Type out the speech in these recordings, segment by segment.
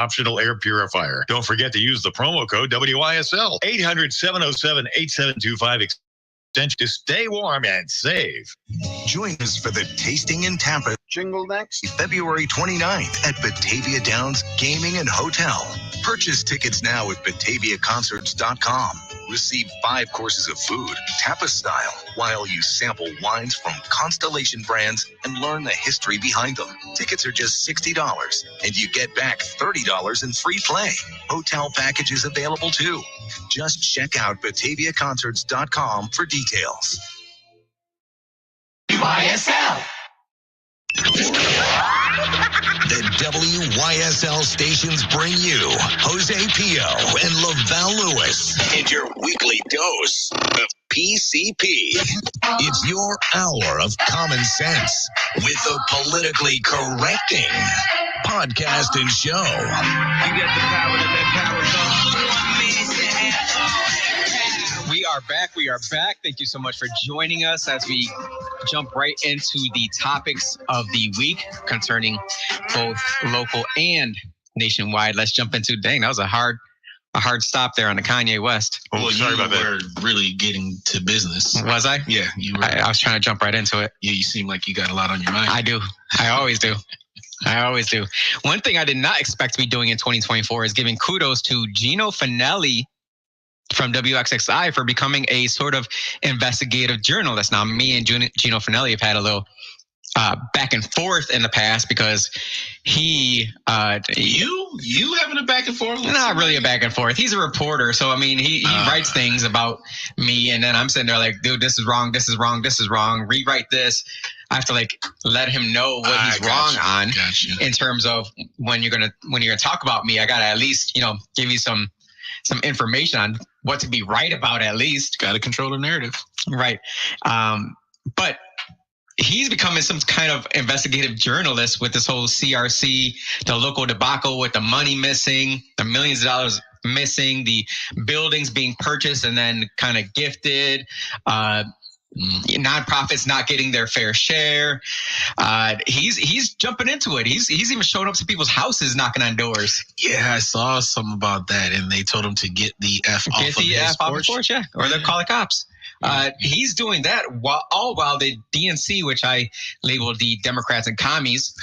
optional air purifier. Don't forget to use the promo code WISL 800-707-8725 extension to stay warm and save. Join us for the Tasting in Tampa Jingle next. February 29th at Batavia Downs Gaming and Hotel. Purchase tickets now at BataviaConcerts.com. Receive 5 courses of food, Tampa style, while you sample wines from Constellation brands and learn the history behind them. Tickets are just $60, and you get back $30 in free play. Hotel packages available too. Just check out BataviaConcerts.com for details. YSL. The WYSL stations bring you Jose Pio and Lavelle Lewis and your weekly dose of PCP. It's your hour of common sense with the politically correcting podcast and show. You get the power that power's on. We are back. We are back. Thank you so much for joining us as we jump right into the topics of the week concerning both local and nationwide. Let's jump into, dang, that was a hard stop there on the Kanye West. Well, sorry about that. You were really getting to business. Was I? Yeah, you were. I was trying to jump right into it. Yeah, you seem like you got a lot on your mind. I do. I always do. One thing I did not expect to be doing in 2024 is giving kudos to Gino Finelli from WXXI for becoming a sort of investigative journalist. Now, me and Gino Finelli have had a little back and forth in the past because you having a back and forth? Not really a back and forth. He's a reporter, so I mean, he writes things about me, and then I'm sitting there like, dude, this is wrong, this is wrong, this is wrong. Rewrite this. I have to like let him know what he's wrong on in terms of when you're gonna talk about me. I gotta at least give you some information on what to be right about. At least got to control the narrative, right? But he's becoming some kind of investigative journalist with this whole CRC, the local debacle with the money missing, the millions of dollars missing, the buildings being purchased and then kind of gifted, nonprofits not getting their fair share. He's jumping into it. He's even showing up to people's houses, knocking on doors. Yeah, I saw something about that, and they told him to get the F off of his porch. Yeah, or they'll call the cops. He's doing that while the DNC, which I labeled the Democrats and commies,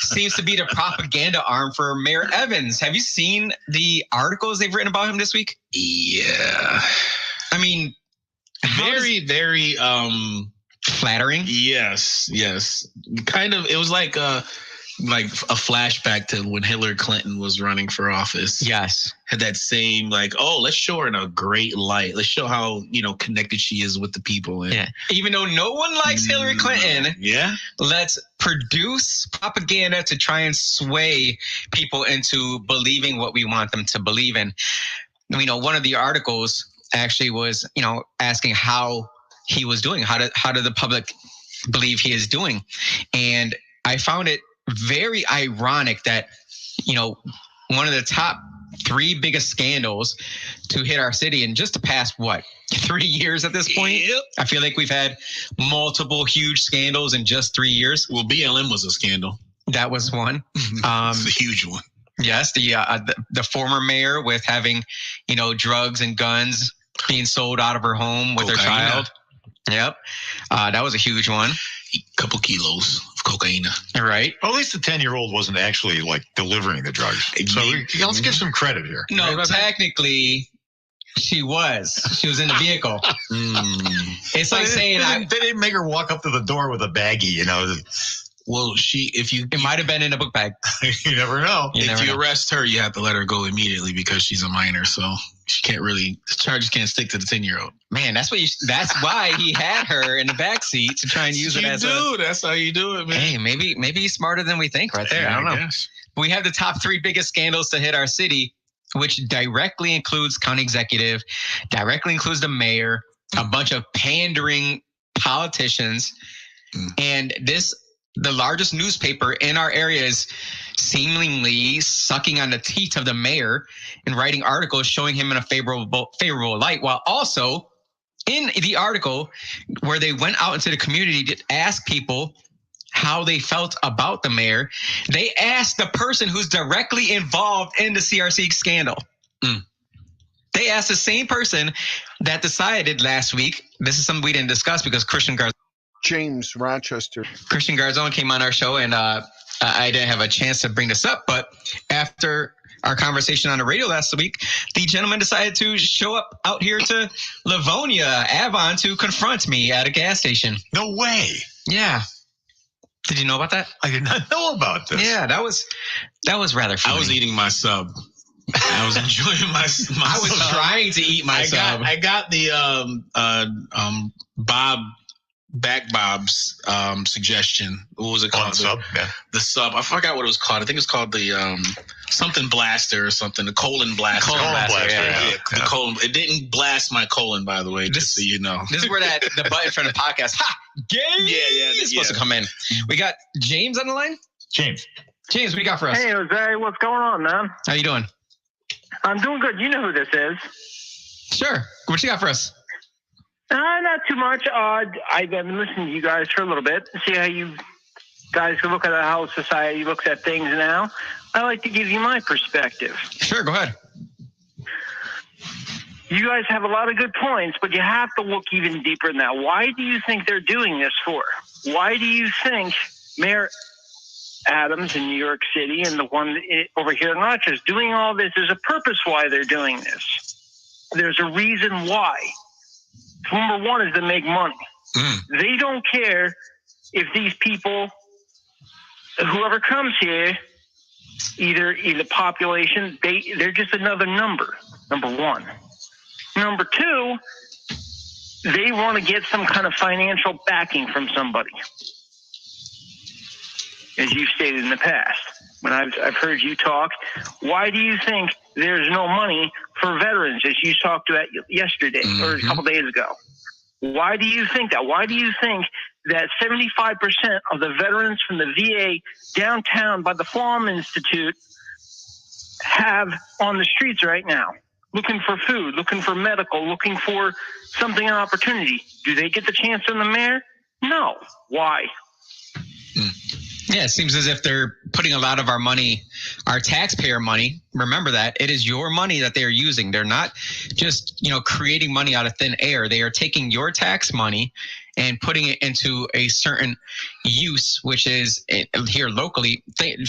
seems to be the propaganda arm for Mayor Evans. Have you seen the articles they've written about him this week? Yeah. I mean, very flattering. Yes. Kind of. It was like a flashback to when Hillary Clinton was running for office. Yes. Had that same let's show her in a great light. Let's show how, connected she is with the people. And, yeah. Even though no one likes Hillary Clinton. Yeah. Let's produce propaganda to try and sway people into believing what we want them to believe in. One of the articles actually was, asking how he was doing. How did the public believe he is doing? And I found it very ironic that, one of the top 3 biggest scandals to hit our city in just the past, 3 years at this point? Yep. I feel like we've had multiple huge scandals in just 3 years. Well, BLM was a scandal. That was one. It's a huge one. Yes, the former mayor with having, drugs and guns being sold out of her home with her child. Yep. That was a huge one. A couple kilos of cocaine. Right. Well, at least the 10-year-old wasn't actually delivering the drugs. So let's give some credit here. No, technically she was. She was in the vehicle. It's like saying they didn't make her walk up to the door with a baggie, Well, it might have been in a book bag. You never know. If you arrest her, you have to let her go immediately because she's a minor. So she can't the charges can't stick to the 10-year-old. Man, that's why he had her in the backseat to try and use it as that's how you do it, man. Hey, maybe he's smarter than we think right there. I don't know. Guess. We have the top 3 biggest scandals to hit our city, which directly includes county executive, directly includes the mayor, a bunch of pandering politicians, and the largest newspaper in our area is seemingly sucking on the teeth of the mayor and writing articles showing him in a favorable light, while also in the article where they went out into the community to ask people how they felt about the mayor, they asked the person who's directly involved in the CRC scandal. They asked the same person that decided last week. This is something we didn't discuss because James Rochester. Christian Garzone came on our show, and I didn't have a chance to bring this up. But after our conversation on the radio last week, the gentleman decided to show up out here to Livonia, Avon, to confront me at a gas station. No way. Yeah. Did you know about that? I did not know about this. Yeah, that was rather funny. I was eating my sub. I was enjoying my I was sub. trying to eat my sub. I got the Bob's suggestion. What was it called? Sub? Yeah. The sub. I forgot what it was called. I think it's called the something blaster or something. The colon blaster. Colon blaster. Yeah. The colon. It didn't blast my colon, by the way, just so you know. This is where the button from the podcast. Ha! Gay! Yeah. Is supposed to come in. We got James on the line. James, what do you got for us? Hey, Jose, what's going on, man? How you doing? I'm doing good. You know who this is. Sure. What you got for us? Not too much. I've been listening to you guys for a little bit. See how you guys look at how society looks at things now. I like to give you my perspective. Sure, go ahead. You guys have a lot of good points, but you have to look even deeper than that. Why do you think they're doing this for? Why do you think Mayor Adams in New York City and the one over here in Rochester is doing all this? There's a purpose why they're doing this. There's a reason why. Number one is to make money. They don't care if these people, whoever comes here, either population, they're just another number, number one. Number two, they want to get some kind of financial backing from somebody. As you've stated in the past, when I've heard you talk, why do you think there's no money for veterans, as you talked about yesterday or a couple days ago? Why do you think that? Why do you think that 75% of the veterans from the VA downtown by the Flom Institute have on the streets right now, looking for food, looking for medical, looking for something, an opportunity? Do they get the chance from the mayor? No. Why? Yeah, it seems as if they're putting a lot of our money, our taxpayer money. Remember that it is your money that they are using. They're not just, creating money out of thin air. They are taking your tax money and putting it into a certain use, which is here locally.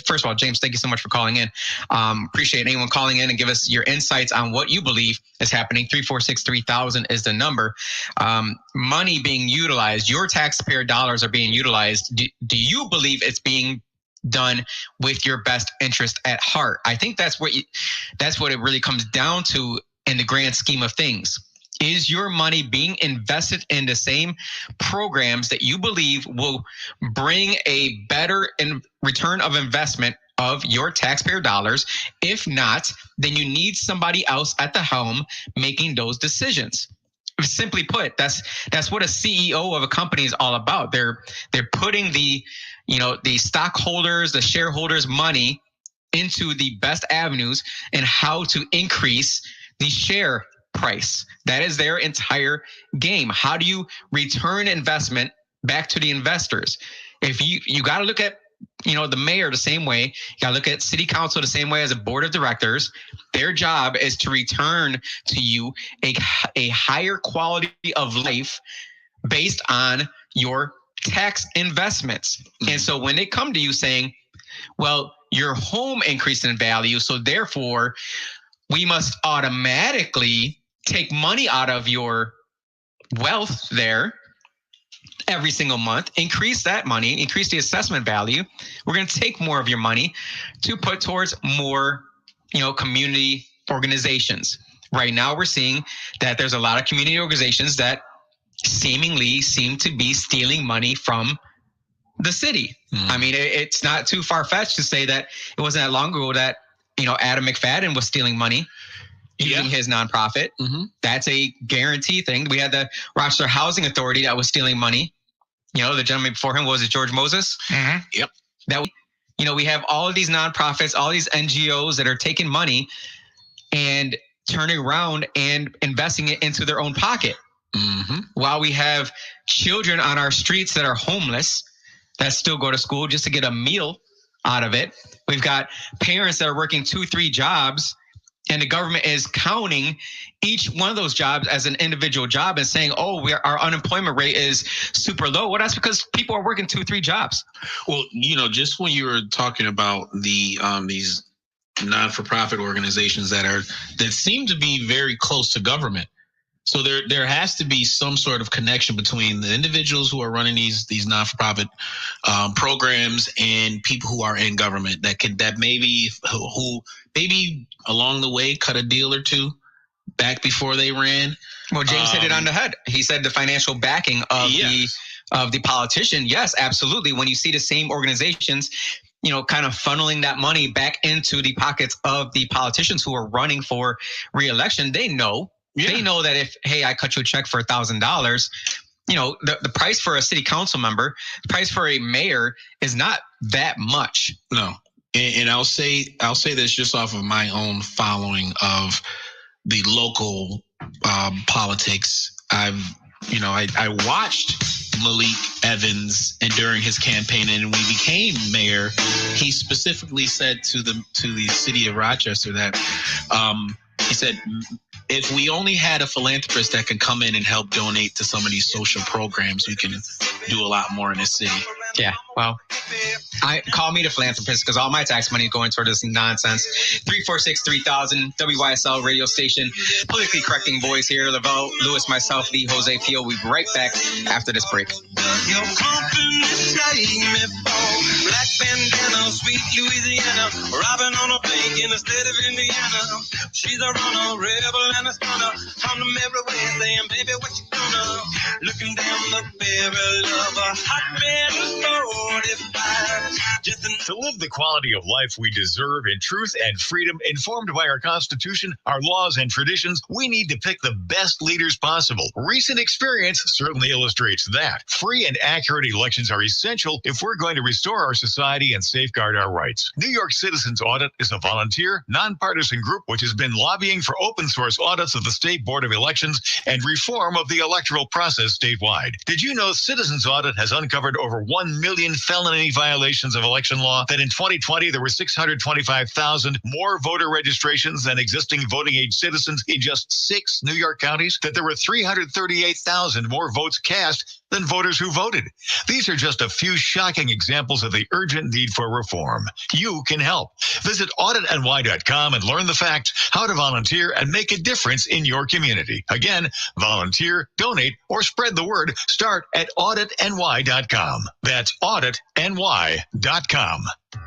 First of all, James, thank you so much for calling in. Appreciate anyone calling in and give us your insights on what you believe is happening. 346-3000 is the number. Money being utilized, your taxpayer dollars are being utilized. Do you believe it's being done with your best interest at heart? I think that's what it really comes down to in the grand scheme of things. Is your money being invested in the same programs that you believe will bring a better return of investment of your taxpayer dollars? If not, then you need somebody else at the helm making those decisions. Simply put, that's what a CEO of a company is all about. They're putting the stockholders, the shareholders' money into the best avenues and how to increase the share price. That is their entire game. How do you return investment back to the investors? If you got to look at the mayor the same way, you got to look at city council the same way as a board of directors. Their job is to return to you a higher quality of life based on your tax investments. And so when they come to you saying, well, your home increased in value, so therefore we must automatically take money out of your wealth there every single month, increase that money, increase the assessment value. We're going to take more of your money to put towards more, community organizations. Right now, we're seeing that there's a lot of community organizations that seemingly seem to be stealing money from the city. I mean, it's not too far-fetched to say that it wasn't that long ago that, Adam McFadden was stealing money using his nonprofit. That's a guarantee thing. We had the Rochester Housing Authority that was stealing money. The gentleman before him was George Moses. Yep. That we have all of these nonprofits, all these NGOs that are taking money and turning around and investing it into their own pocket. While we have children on our streets that are homeless, that still go to school just to get a meal out of it. We've got parents that are working 2-3 jobs, and the government is counting each one of those jobs as an individual job and saying, oh, our unemployment rate is super low. Well, that's because people are working 2-3 jobs. Well, just when you were talking about these non-for-profit organizations that seem to be very close to government. So there has to be some sort of connection between the individuals who are running these non-for-profit programs and people who are in government that maybe along the way cut a deal or two back before they ran. Well, James hit it on the head. He said the financial backing of the politician. Yes, absolutely. When you see the same organizations, kind of funneling that money back into the pockets of the politicians who are running for re-election, they know. Yeah. They know that if, hey, I cut you a check for $1,000, the price for a city council member, the price for a mayor is not that much. No. And I'll say this just off of my own following of the local politics. I watched Malik Evans, and during his campaign, and when he became mayor, he specifically said to the city of Rochester that he said, if we only had a philanthropist that could come in and help donate to some of these social programs, we can do a lot more in this city. Yeah, well, call me the philanthropist because all my tax money is going toward this nonsense. 346-3000, WYSL radio station. Politically correcting boys here. Lavelle, Lewis, myself, Lee, Jose Pio. We'll be right back after this break. Your company saved me for black bandana, sweet Louisiana, robbing on a bank in the state of Indiana. She's a runner, rebel and a stunner, from them everywhere saying, baby, what you gonna? Looking down the barrel of a hot man 45. To live the quality of life we deserve in truth and freedom, informed by our Constitution, our laws, and traditions, we need to pick the best leaders possible. Recent experience certainly illustrates that. Free and accurate elections are essential if we're going to restore our society and safeguard our rights. New York Citizens Audit is a volunteer, nonpartisan group which has been lobbying for open source audits of the State Board of Elections and reform of the electoral process statewide. Did you know Citizens Audit has uncovered over 1 million felony violations of election law, that in 2020 there were 625,000 more voter registrations than existing voting age citizens in just 6 New York counties, that there were 338,000 more votes cast than voters who voted. These are just a few shocking examples of the urgent need for reform. You can help. Visit auditny.com and learn the facts, how to volunteer, and make a difference in your community. Again, volunteer, donate, or spread the word. Start at auditny.com. That's auditny.com.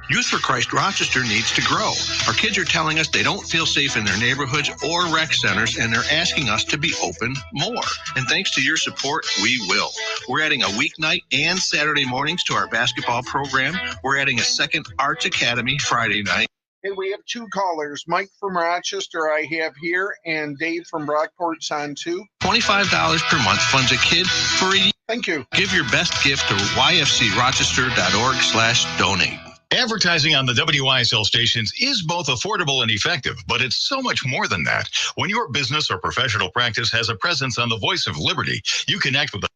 Youth for Christ Rochester needs to grow. Our kids are telling us they don't feel safe in their neighborhoods or rec centers, and they're asking us to be open more. And thanks to your support, we will. We're adding a weeknight and Saturday mornings to our basketball program. We're adding a second Arts Academy Friday night. Hey, we have 2 callers. Mike from Rochester I have here, and Dave from Brockport's on too. $25 per month funds a kid for a year. Thank you. Give your best gift to yfcrochester.org/donate. Advertising on the WYSL stations is both affordable and effective, but it's so much more than that. When your business or professional practice has a presence on the Voice of Liberty, you connect with a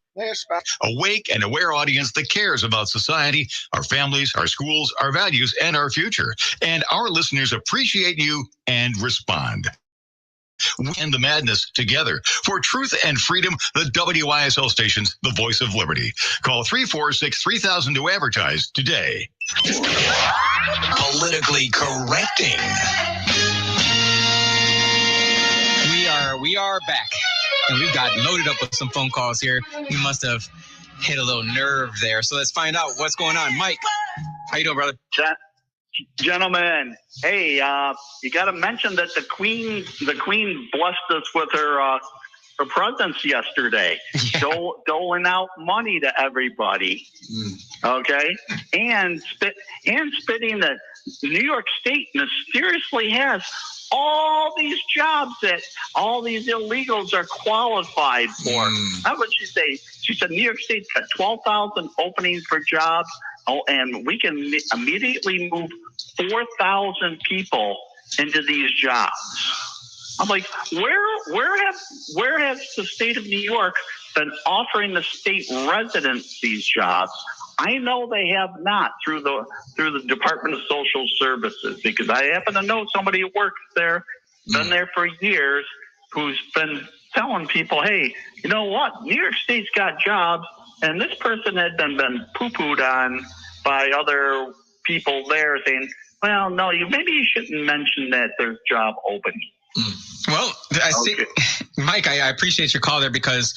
awake and aware audience that cares about society, our families, our schools, our values, and our future. And our listeners appreciate you and respond. We end the madness together. For truth and freedom, the WYSL stations, the Voice of Liberty. Call 346-3000 to advertise today. Politically correcting. We are back, and we've got loaded up with some phone calls here. We must have hit a little nerve there. So let's find out what's going on. Mike, how you doing, brother? Gentlemen, hey, you got to mention that the Queen blessed us with her presence yesterday, doling out money to everybody. Okay, and spitting that New York State mysteriously has all these jobs that all these illegals are qualified for. That's what she said. She said New York State's got 12,000 openings for jobs. Oh, and we can immediately move 4,000 people into these jobs. I'm like, where has the state of New York been offering the state residents these jobs? I know they have not through the Department of Social Services, because I happen to know somebody who works there, been there for years, who's been telling people, hey, you know what? New York State's got jobs, and this person had been poo-pooed on by other people there saying, well, no, maybe you shouldn't mention that there's job openings. Well, I think, Mike, I appreciate your call there, because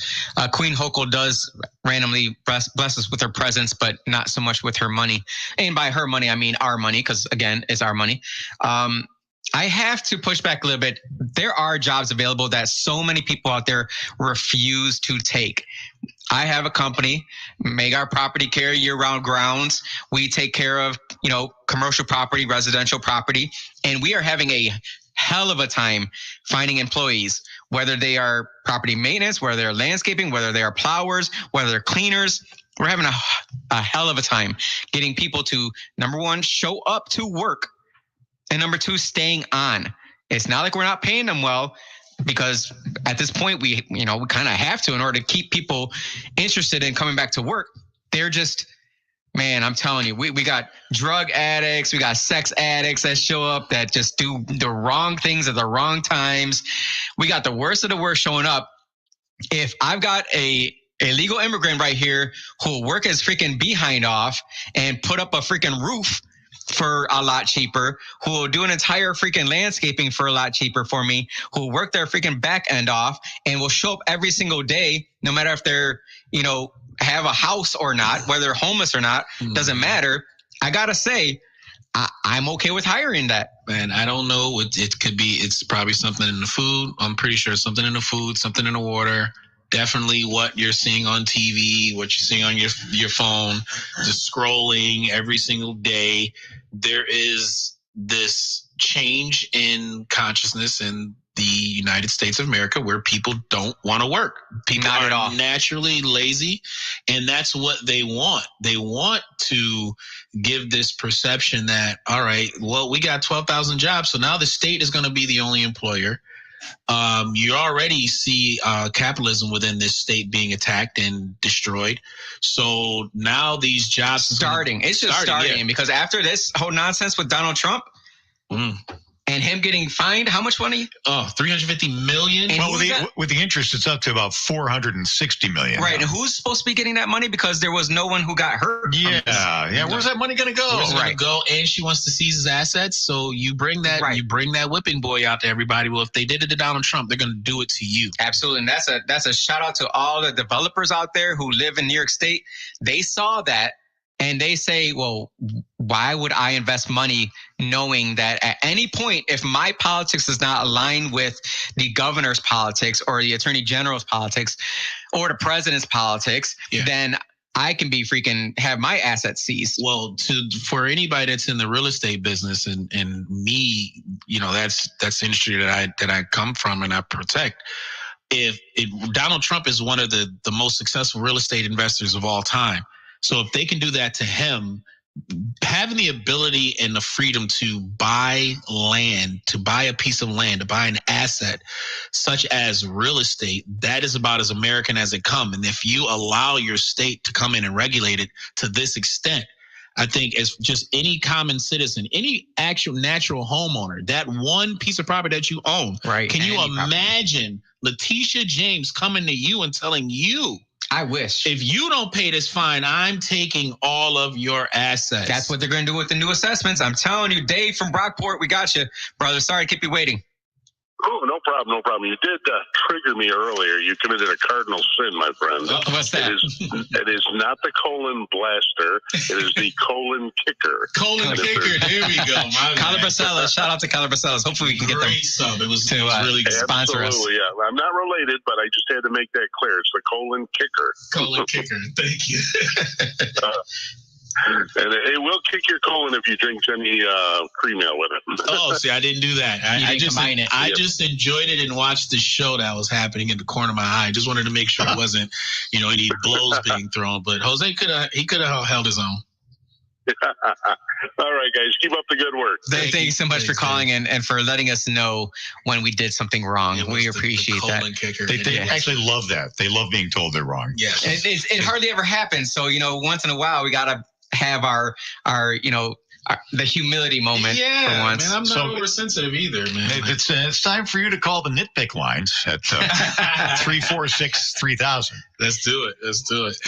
Queen Hochul does randomly bless us with her presence, but not so much with her money. And by her money, I mean our money, because, again, it's our money. I have to push back a little bit. There are jobs available that so many people out there refuse to take. I have a company, make our property care year-round grounds. We take care of, commercial property, residential property, and we are having a hell of a time finding employees, whether they are property maintenance, whether they're landscaping, whether they are plowers, whether they're cleaners. We're having a hell of a time getting people to, number one, show up to work, and number two, staying on. It's not like we're not paying them well, because at this point we kind of have to in order to keep people interested in coming back to work. They're just, man, I'm telling you, we got drug addicts, we got sex addicts that show up that just do the wrong things at the wrong times. We got the worst of the worst showing up. If I've got a illegal immigrant right here who will work his freaking behind off and put up a freaking roof for a lot cheaper, who will do an entire freaking landscaping for a lot cheaper for me, who will work their freaking back end off and will show up every single day, no matter if they're, have a house or not, whether they're homeless or not, doesn't matter. I gotta say, I'm okay with hiring that. Man, I don't know. It could be, it's probably something in the food. I'm pretty sure something in the food, something in the water. Definitely what you're seeing on TV, what you're seeing on your phone, just scrolling every single day. There is this change in consciousness in the United States of America where people don't want to work. People are naturally lazy, and that's what they want. They want to give this perception that, all right, well, we got 12,000 jobs, so now the state is going to be the only employer. You already see capitalism within this state being attacked and destroyed. So now these jobs starting. Because after this whole nonsense with Donald Trump and him getting fined, how much money? $350 million. Well, with the interest, it's up to about $460 million. Right, and who's supposed to be getting that money? Because there was no one who got hurt. Yeah. Where's that money going to go? Where's it going to go? And she wants to seize his assets. So you bring that, you bring that whipping boy out to everybody. Well, if they did it to Donald Trump, they're going to do it to you. Absolutely, and that's a shout out to all the developers out there who live in New York State. They saw that. And they say, well, why would I invest money knowing that at any point, if my politics does not align with the governor's politics or the attorney general's politics or the president's politics, then I can be freaking have my assets seized. Well, for anybody that's in the real estate business and me, that's the industry that I come from and I protect. If Donald Trump is one of the most successful real estate investors of all time. So if they can do that to him, having the ability and the freedom to buy land, to buy a piece of land, to buy an asset such as real estate, that is about as American as it comes. And if you allow your state to come in and regulate it to this extent, I think as just any common citizen, any actual natural homeowner, that one piece of property that you own, can you imagine Letitia James coming to you and telling you, I wish. If you don't pay this fine, I'm taking all of your assets. That's what they're going to do with the new assessments. I'm telling you, Dave from Brockport, we got you, brother. Sorry to keep you waiting. Oh, no problem. You did trigger me earlier. You committed a cardinal sin, my friend. What's that? It is not the colon blaster. It is the colon kicker. Colon kicker. There we go. Calabracellas. Shout out to Calabracellas. Hopefully we can get them it was really good. Sponsor us. Absolutely, yeah. I'm not related, but I just had to make that clear. It's the colon kicker. Colon kicker. Thank you. And it will kick your colon if you drink any cream ale with it. Oh, see, I didn't do that. I just enjoyed it and watched the show that was happening in the corner of my eye. I just wanted to make sure it wasn't, any blows being thrown. But Jose could have held his own. All right, guys, keep up the good work. Thank you so much for calling and for letting us know when we did something wrong. We appreciate that. Kicker. They actually love that. They love being told they're wrong. Yes. It hardly ever happens. So, once in a while, we got to have our the humility moment for once. Man, I'm not oversensitive either, man. It's time for you to call the nitpick lines at 346-3000. Let's do it.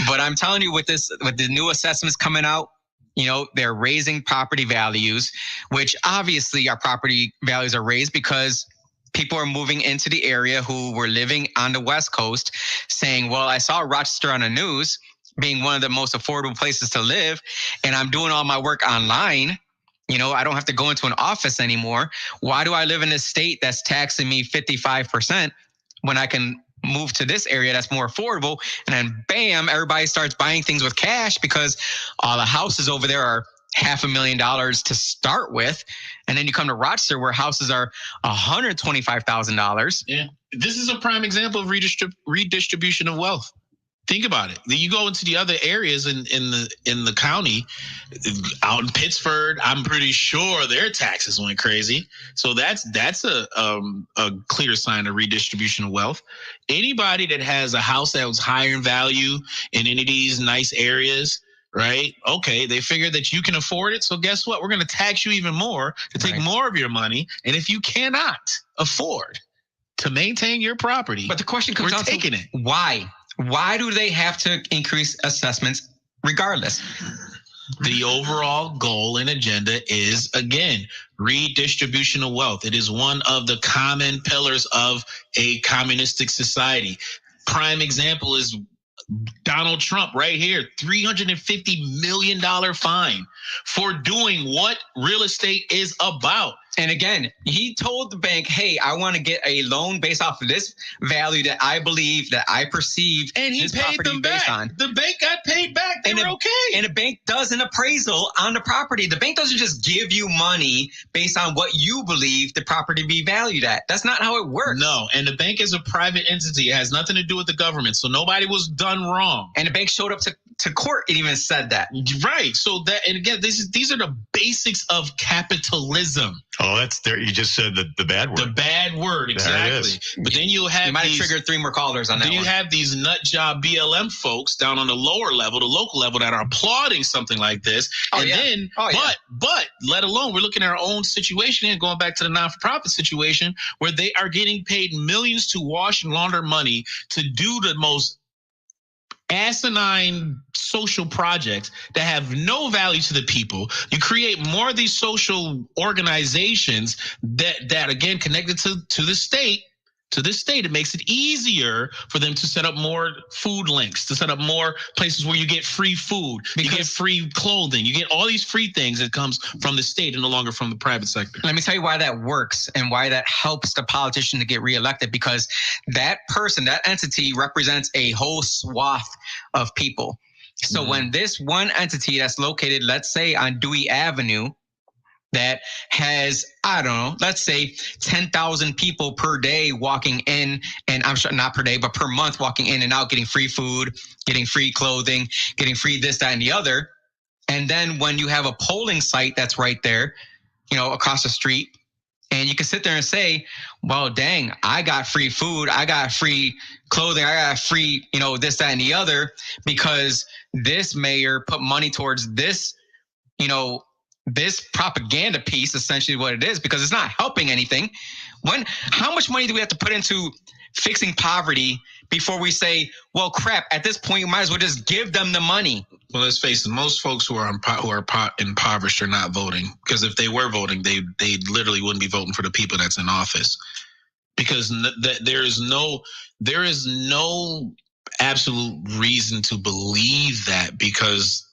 But I'm telling you, with the new assessments coming out, they're raising property values, which obviously our property values are raised because people are moving into the area who were living on the West Coast saying, well, I saw Rochester on the news being one of the most affordable places to live, and I'm doing all my work online. I don't have to go into an office anymore. Why do I live in a state that's taxing me 55% when I can move to this area that's more affordable? And then bam, everybody starts buying things with cash because all the houses over there are $500,000 to start with. And then you come to Rochester where houses are $125,000. Yeah. This is a prime example of redistribution of wealth. Think about it. You go into the other areas in the county, out in Pittsburgh, I'm pretty sure their taxes went crazy. So that's a clear sign of redistribution of wealth. Anybody that has a house that was higher in value in any of these nice areas, right? Okay, they figure that you can afford it. So guess what? We're going to tax you even more to take more of your money. And if you cannot afford to maintain your property, but the question comes down to it. Why? Why do they have to increase assessments regardless? The overall goal and agenda is, again, redistribution of wealth. It is one of the common pillars of a communistic society. Prime example is Donald Trump right here, $350 million fine for doing what real estate is about. And again, he told the bank, hey, I want to get a loan based off of this value that I believe, that I perceive, and he paid them back. The bank got paid back. They were okay. And the bank does an appraisal on the property. The bank doesn't just give you money based on what you believe the property be valued at. That's not how it works. No, and the bank is a private entity. It has nothing to do with the government. So nobody was done wrong. And the bank showed up to court and even said that. Right. So that, and again, these are the basics of capitalism. Oh, that's there. You just said the bad word. The bad word, exactly. But then you might have triggered 3 more callers on that. Then you have these nut job BLM folks down on the lower level, the local level, that are applauding something like this. But let alone, we're looking at our own situation and going back to the non-for-profit situation where they are getting paid millions to wash and launder money to do the most asinine social projects that have no value to the people. You create more of these social organizations that again connected to the state. To this state, it makes it easier for them to set up more food links, to set up more places where you get free food, you get free clothing, you get all these free things that comes from the state and no longer from the private sector. Let me tell you why that works and why that helps the politician to get reelected, because that person, that entity represents a whole swath of people. So when this one entity that's located, let's say on Dewey Avenue, that has, I don't know, let's say 10,000 people per day walking in, and I'm sure not per day, but per month walking in and out, getting free food, getting free clothing, getting free this, that, and the other. And then when you have a polling site that's right there, across the street, and you can sit there and say, well, dang, I got free food, I got free clothing, I got free, this, that, and the other, because this mayor put money towards this, this propaganda piece, essentially what it is, because it's not helping anything. How much money do we have to put into fixing poverty before we say, well, crap, at this point, you might as well just give them the money? Well, let's face it, most folks who are impoverished are not voting, because if they were voting, they literally wouldn't be voting for the people that's in office, because there is no absolute reason to believe that, because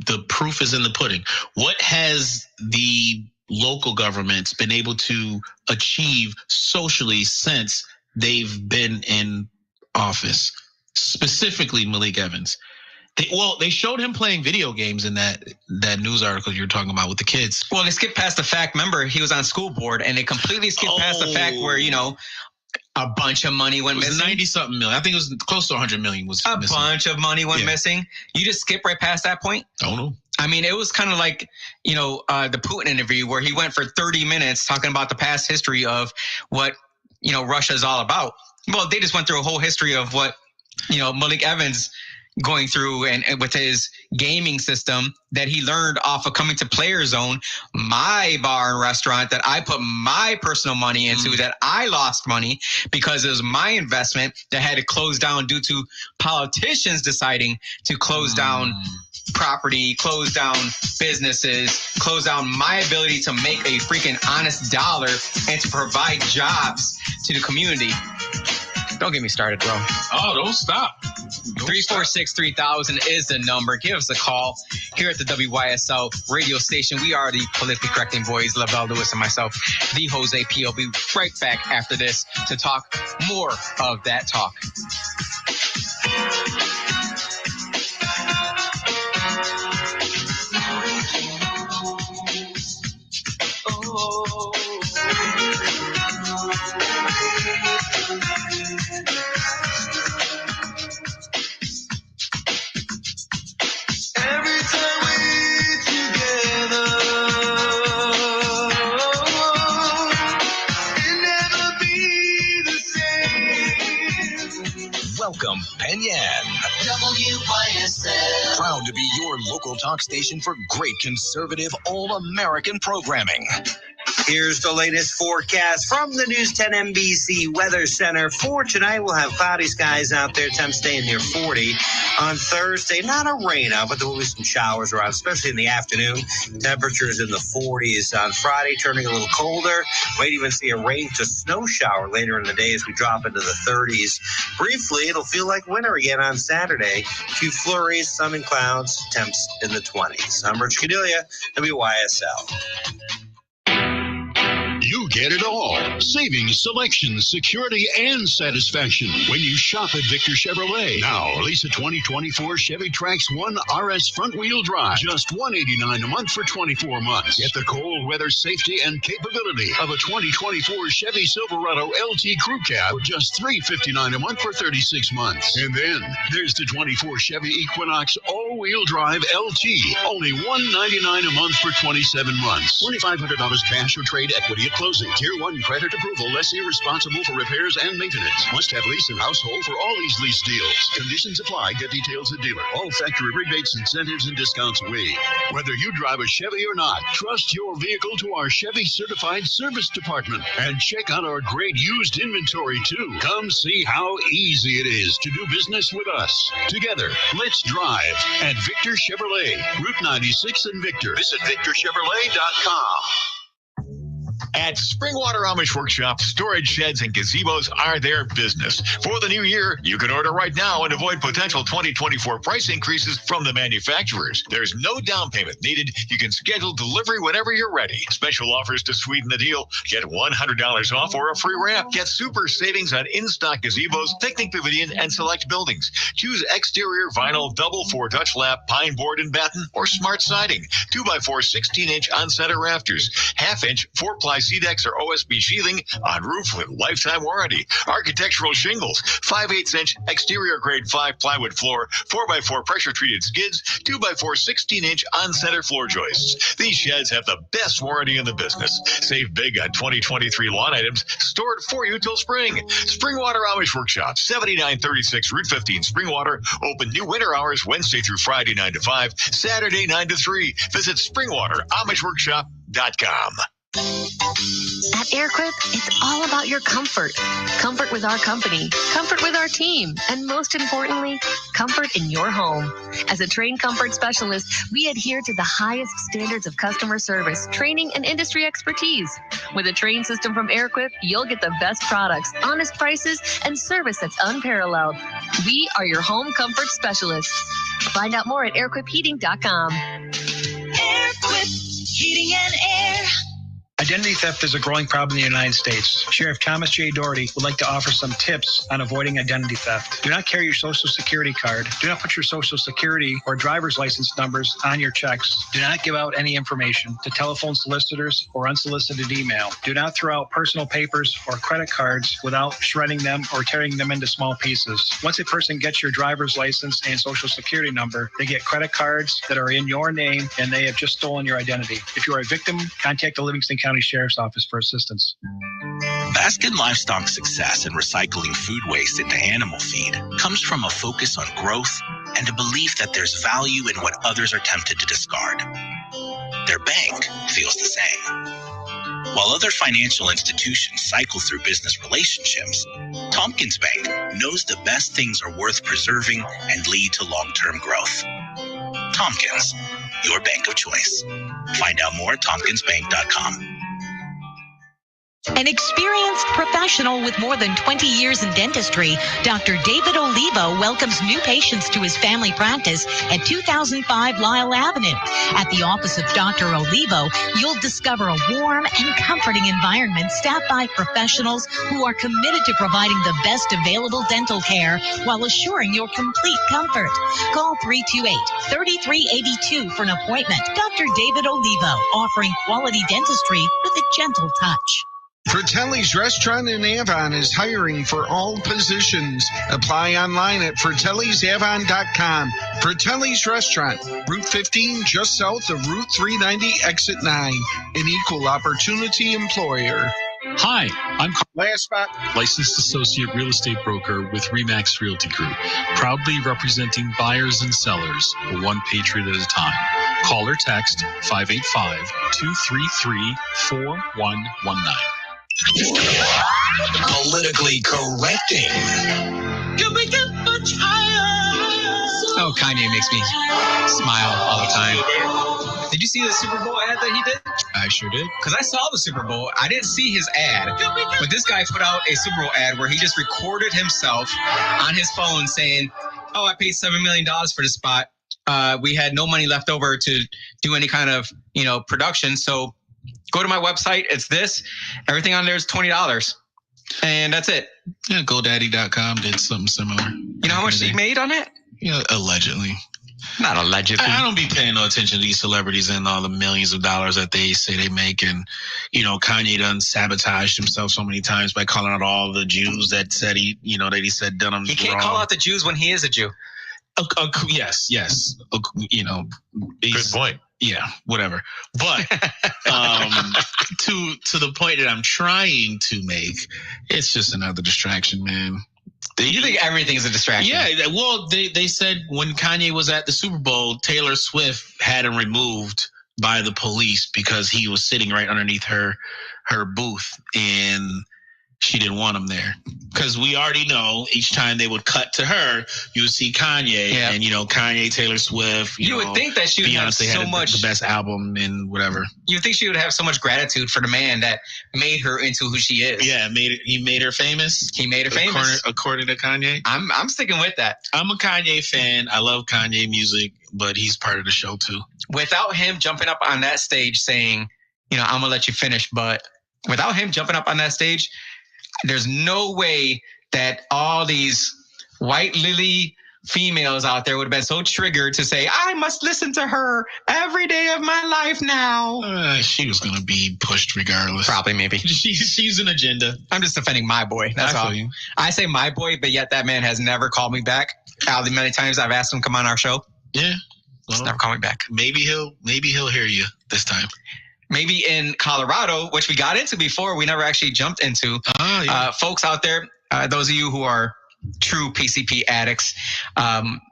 the proof is in the pudding. What has the local governments been able to achieve socially since they've been in office? Specifically, Malik Evans. They showed him playing video games in that news article you're talking about with the kids. Well, they skipped past the fact, remember, he was on school board, and they completely skipped past the fact where, a bunch of money went missing. 90-something million. I think it was close to 100 million was missing. A bunch of money went missing. You just skip right past that point? Oh, no. I mean, it was kind of like, the Putin interview where he went for 30 minutes talking about the past history of what, Russia is all about. Well, they just went through a whole history of what, Malik Evans going through and with his gaming system that he learned off of coming to Player Zone, my bar and restaurant that I put my personal money into, that I lost money because it was my investment that had to close down due to politicians deciding to close down property, close down businesses, close down my ability to make a freaking honest dollar and to provide jobs to the community. Don't get me started, bro. Oh, don't stop. 346-3000 is the number. Give us a call here at the WYSL radio station. We are the politically correcting boys, Lavelle Lewis and myself, the Jose P. I'll be right back after this to talk more of that talk. Welcome, Penyan. WYSL. Proud to be your local talk station for great conservative, all-American programming. Here's the latest forecast from the News 10 NBC Weather Center. For tonight, we'll have cloudy skies out there, temps staying near 40. On Thursday, not a rain out, but there will be some showers around, especially in the afternoon. Temperatures in the 40s. On Friday, turning a little colder. Might even see a rain to snow shower later in the day as we drop into the 30s. Briefly, it'll feel like winter again on Saturday. A few flurries, sun and clouds, temps in the 20s. I'm Rich Cadelia, WYSL. You get it all. Savings, selection, security, and satisfaction when you shop at Victor Chevrolet. Now, lease a 2024 Chevy Trax 1 RS front-wheel drive. Just $189 a month for 24 months. Get the cold weather safety and capability of a 2024 Chevy Silverado LT Crew Cab for just $359 a month for 36 months. And then there's the 24 Chevy Equinox all-wheel drive LT. Only $199 a month for 27 months. $2,500 cash or trade equity at closing. Tier 1 credit approval. Lessee responsible for repairs and maintenance. Must have lease and household for all these lease deals. Conditions apply. Get details at dealer. All factory rebates, incentives, and discounts waived. Whether you drive a Chevy or not, trust your vehicle to our Chevy Certified Service Department. And check out our great used inventory, too. Come see how easy it is to do business with us. Together, let's drive at Victor Chevrolet. Route 96 in Victor. Visit VictorChevrolet.com. At Springwater Amish Workshop, storage sheds and gazebos are their business. For the new year, you can order right now and avoid potential 2024 price increases from the manufacturers. There's no down payment needed. You can schedule delivery whenever you're ready. Special offers to sweeten the deal. Get $100 off or a free ramp. Get super savings on in-stock gazebos, picnic pavilion, and select buildings. Choose exterior vinyl double 4 Dutch lap, pine board and batten, or smart siding. 2x4 16-inch on-center rafters. Half-inch 4-ply C-decks or OSB sheathing on roof with lifetime warranty. Architectural shingles, 5/8-inch exterior grade 5 plywood floor, 4x4 pressure treated skids, 2x4 16-inch on-center floor joists. These sheds have the best warranty in the business. Save big on 2023 lawn items stored for you till spring. Springwater Amish Workshop, 7936 Route 15 Springwater. Open new winter hours Wednesday through Friday 9 to 5, Saturday 9 to 3. Visit SpringwaterAmishWorkshop.com. At AirQuip, it's all about your comfort. Comfort with our company, comfort with our team, and most importantly, comfort in your home. As a trained comfort specialist, we adhere to the highest standards of customer service, training, and industry expertise. With a trained system from AirQuip, you'll get the best products, honest prices, and service that's unparalleled. We are your home comfort specialists. Find out more at airquipheating.com. AirQuip Heating and Air. A Identity theft is a growing problem in the United States. Sheriff Thomas J. Doherty would like to offer some tips on avoiding identity theft. Do not carry your Social Security card. Do not put your Social Security or driver's license numbers on your checks. Do not give out any information to telephone solicitors or unsolicited email. Do not throw out personal papers or credit cards without shredding them or tearing them into small pieces. Once a person gets your driver's license and Social Security number, they get credit cards that are in your name and they have just stolen your identity. If you are a victim, contact the Livingston County Sheriff's Office for assistance. Baskin Livestock success in recycling food waste into animal feed comes from a focus on growth and a belief that there's value in what others are tempted to discard. Their bank feels the same. While other financial institutions cycle through business relationships, Tompkins Bank knows the best things are worth preserving and lead to long-term growth. Tompkins, your bank of choice. Find out more at tompkinsbank.com. An experienced professional with more than 20 years in dentistry, Dr. David Olivo welcomes new patients to his family practice at 2005 Lyle Avenue. At the office of Dr. Olivo, you'll discover a warm and comforting environment staffed by professionals who are committed to providing the best available dental care while assuring your complete comfort. Call 328-3382 for an appointment. Dr. David Olivo, offering quality dentistry with a gentle touch. Fratelli's Restaurant in Avon is hiring for all positions. Apply online at fratellisavon.com. Fratelli's Restaurant, Route 15, just south of Route 390, Exit 9. An equal opportunity employer. Hi, I'm Last spot. licensed associate real estate broker with Remax Realty Group, proudly representing buyers and sellers for one Patriot at a time. Call or text 585-233-4119. Politically correcting. Can we get much higher? Oh, Kanye makes me smile all the time. Did you see the Super Bowl ad that he did? I sure did. Because I saw the Super Bowl. I didn't see his ad. But this guy put out a Super Bowl ad where he just recorded himself on his phone saying, oh, I paid $7 million for this spot. We had no money left over to do any kind of, production. So go to my website. It's this. Everything on there is $20. And that's it. Yeah, GoDaddy.com did something similar. You know how much he made on it? Yeah, allegedly. Not allegedly. I don't be paying no attention to these celebrities and all the millions of dollars that they say they make. And, Kanye done sabotaged himself so many times by calling out all the Jews that said he said done them He can't wrong. call out the Jews when he is a Jew. Yes. Good point. Yeah, whatever. But to the point that I'm trying to make, it's just another distraction, man. You think everything is a distraction? Yeah. Well, they said when Kanye was at the Super Bowl, Taylor Swift had him removed by the police because he was sitting right underneath her booth, and she didn't want him there. Because we already know each time they would cut to her, you would see Kanye and, Kanye, Taylor Swift. You would think that she would have so had much. The best album and whatever. You would think she would have so much gratitude for the man that made her into who she is. Yeah, he made her famous. He made her famous. According to Kanye. I'm sticking with that. I'm a Kanye fan. I love Kanye music, but he's part of the show too. Without him jumping up on that stage saying, I'm going to let you finish, but without him jumping up on that stage, there's no way that all these white lily females out there would have been so triggered to say, I must listen to her every day of my life now. She was going to be pushed regardless. Probably, maybe. She's an agenda. I'm just defending my boy. That's all. I say my boy, but yet that man has never called me back. How many times I've asked him to come on our show. Yeah. He's never called me back. Maybe he'll hear you this time. Maybe in Colorado, which we got into before, we never actually jumped into. Folks out there, those of you who are true PCP addicts,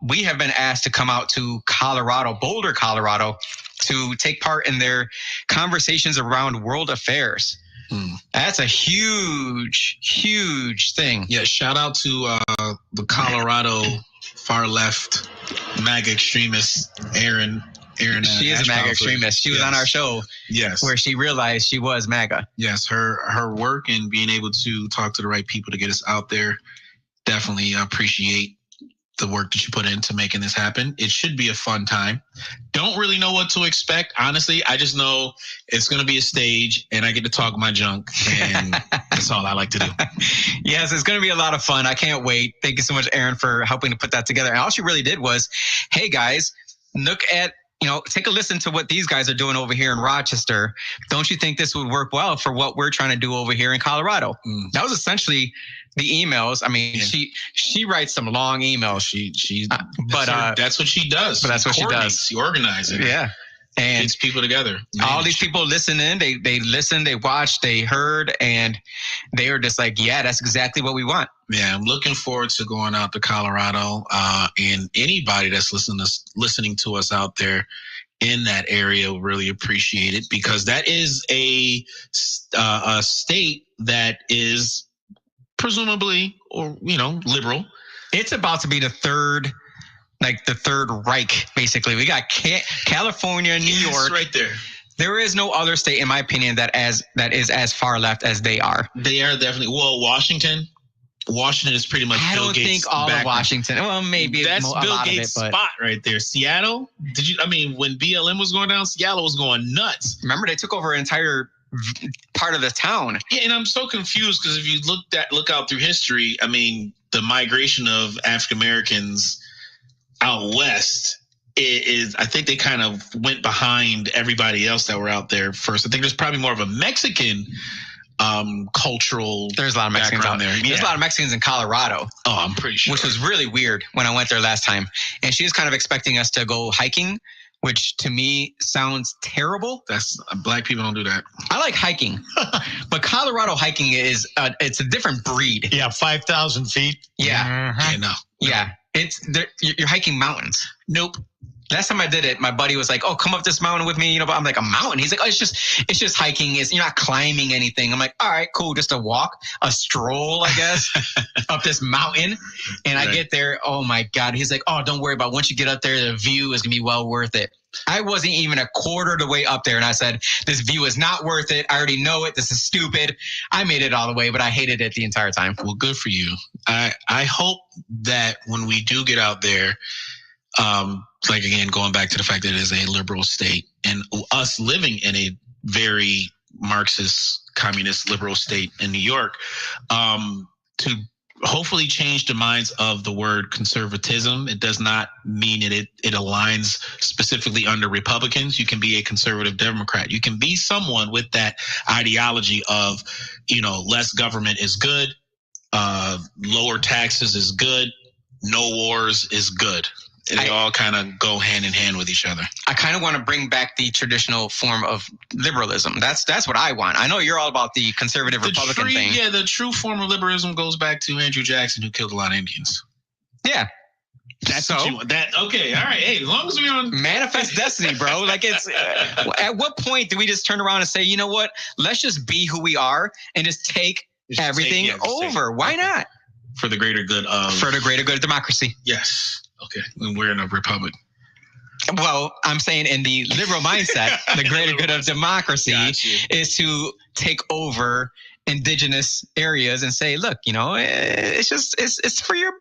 we have been asked to come out to Colorado, Boulder, Colorado, to take part in their conversations around world affairs. That's a huge, huge thing. Yeah, shout out to the Colorado far left MAGA extremist, Erin. She is a MAGA extremist. She was on our show. Yes. Where she realized she was MAGA. Yes. Her work and being able to talk to the right people to get us out there, definitely appreciate the work that you put into making this happen. It should be a fun time. Don't really know what to expect. Honestly, I just know it's going to be a stage and I get to talk my junk, and that's all I like to do. Yes, it's going to be a lot of fun. I can't wait. Thank you so much, Aaron, for helping to put that together. And all she really did was, hey guys, look at, take a listen to what these guys are doing over here in Rochester. Don't you think this would work well for what we're trying to do over here in Colorado? That was essentially the emails. I mean, she writes some long emails. That's what she does. But that's what she does. She organizes. Yeah. And gets people together. All these people listen in, they listened, they watched, they heard, and they were just like, yeah, that's exactly what we want. Yeah, I'm looking forward to going out to Colorado. And anybody that's listening to us out there in that area will really appreciate it, because that is a state that is presumably, or liberal. It's about to be the third Reich, basically. We got California, New York, right there. There is no other state, in my opinion, that is as far left as they are. They are definitely. Well, Washington is pretty much. I don't think all of Washington. Well, maybe that's Bill Gates' but spot right there. Seattle. When BLM was going down, Seattle was going nuts. Remember, they took over an entire part of the town. Yeah, and I'm so confused because if you look out through history, the migration of African Americans out west is, I think they kind of went behind everybody else that were out there first. I think there's probably more of a Mexican cultural. There's a lot of Mexicans out there. There's a lot of Mexicans in Colorado. Oh, I'm pretty sure. Which was really weird when I went there last time. And she was kind of expecting us to go hiking, which to me sounds terrible. Black people don't do that. I like hiking, but Colorado hiking it's a different breed. Yeah, 5,000 feet. Yeah. Yeah, no. Yeah. You're hiking mountains. Nope. Last time I did it, my buddy was like, "Oh, come up this mountain with me." But I'm like, "A mountain?" He's like, "Oh, it's just hiking. You're not climbing anything." I'm like, "All right, cool. Just a walk, a stroll, I guess, up this mountain." And I get there. Oh my God. He's like, "Oh, don't worry about it. Once you get up there, the view is gonna be well worth it." I wasn't even a quarter of the way up there, and I said, "This view is not worth it. I already know it. This is stupid." I made it all the way, but I hated it the entire time. Well, good for you. I hope that when we do get out there, again, going back to the fact that it is a liberal state, and us living in a very Marxist, communist, liberal state in New York, to hopefully change the minds of the word conservatism. It does not mean it aligns specifically under Republicans. You can be a conservative Democrat. You can be someone with that ideology of, less government is good, lower taxes is good, no wars is good. And they all kind of go hand in hand with each other. I kind of want to bring back the traditional form of liberalism. That's what I want. I know you're all about the conservative Republican thing. Yeah, the true form of liberalism goes back to Andrew Jackson, who killed a lot of Indians. Yeah. That's what you want. Okay, all right. Hey, as long as we're on manifest destiny, bro. It's at what point do we just turn around and say, you know what? Let's just be who we are and just take everything over. Why not? For the greater good of democracy. Yes. Okay, we're in a republic. Well, I'm saying in the liberal mindset, the greater good of democracy is to take over indigenous areas and say, look, it's for your